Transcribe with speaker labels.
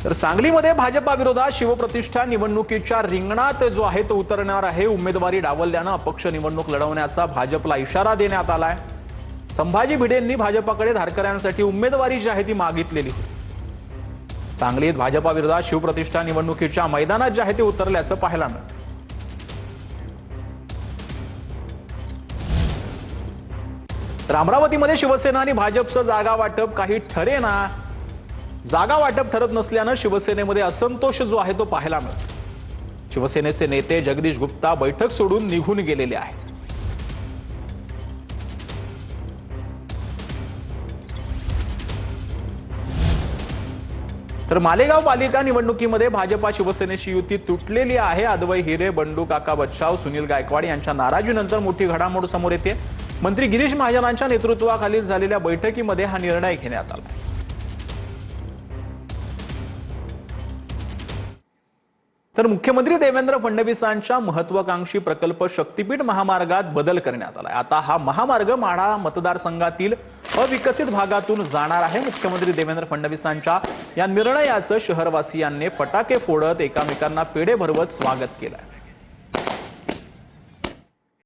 Speaker 1: तर सांगलीमध्ये भाजपा विरोधात शिवप्रतिष्ठा निवडणुकीच्या रिंगणात जो आहे तो उतरणार आहे। उमेदवारी डावलल्याने अपक्ष निवडणूक लढवण्याचा भाजपला इशारा देण्यात आलाय। संभाजी भिडेंनी भाजपाकडे धारकऱ्यांसाठी उमेदवारीची आहे ती मागितलेली। सांगलीत भाजपा विरोधात शिवप्रतिष्ठा निवडणुकीच्या मैदानात जे आहे ते उतरल्याचं पाहायला मिळालं। तर अमरावतीमध्ये शिवसेना आणि भाजपचं जागा वाटप काही ठरेना। जागा वाटप ठरत नसल्याने शिवसेनेमध्ये असंतोष जो आहे तो पाहायला मिळतो। शिवसेनेचे नेते जगदीश गुप्ता बैठक सोडून निघून गेलेले आहेत। तर मालेगाव पालिका निवडणुकीमध्ये भाजपा शिवसेनेची युती तुटलेली आहे। अद्वै हिरे, बंडू काका बच्छाव, सुनील गायकवाड यांच्या नाराजीनंतर मोठी घडामोड समोर येते। मंत्री गिरीश महाजनांच्या नेतृत्वाखाली झालेल्या बैठकीमध्ये हा निर्णय घेण्यात आला। तर मुख्यमंत्री देवेंद्र फडणवीसांच्या महत्त्वाकांक्षी प्रकल्प शक्तीपीठ महामार्गात बदल करण्यात आला। आता हा महामार्ग माढा मतदारसंघातील अविकसित भागातून जाणार आहे। मुख्यमंत्री देवेंद्र फडणवीसांच्या या निर्णयाचं शहरवासियांनी फटाके फोडत एकमेकांना पेढे भरवत स्वागत केलं।